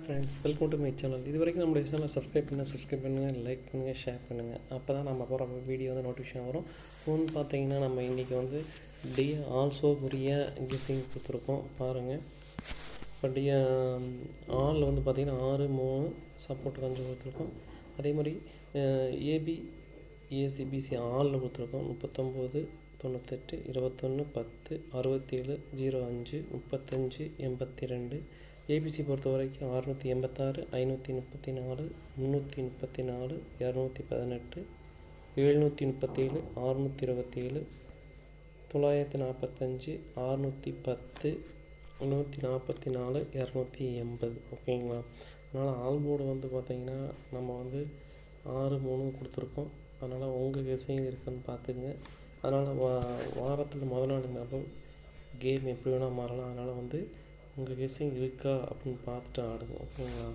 Friends, welcome to my channel. இது வரைக்கும் நம்மளுடைய சேனலை சப்ஸ்கிரைப் பண்ணுங்கள், லைக் பண்ணுங்கள், ஷேர் பண்ணுங்கள். அப்போ தான் நம்ம போகிற வீடியோ வந்து நோட்டிஃபிகேஷன் வரும். ஃபோன் பார்த்தீங்கன்னா நம்ம இன்றைக்கி வந்து ஆல்சோ உரிய கெஸ்ஸிங் கொடுத்துருக்கோம் பாருங்கள். இப்போ ஆல் வந்து பார்த்திங்கன்னா 6-3 சப்போர்ட் கொஞ்சம் கொடுத்துருக்கோம். அதே மாதிரி ஏபி ஏசிபிசி ஆலில் கொடுத்துருக்கோம் 39 98 21 10 67 05 35 82. ஏபிசி பொறுத்த வரைக்கும் 686 534 334 218 737 627 945 610 144 280. ஓகேங்களா? அதனால் ஆல்போர்டு வந்து பார்த்திங்கன்னா நம்ம வந்து 6-3 கொடுத்துருக்கோம். அதனால் உங்கள் கெஸ்ஸிங் இருக்குன்னு பார்த்துங்க. அதனால் வாரத்தில் முதல் நாள் நபர் கேம் எப்படி வேணால் மாறலாம். அதனால் வந்து உங்கள் கெஸ்ஸிங் இருக்கா அப்படின்னு பார்த்துட்டு ஆடுங்க. ஓகேங்களா?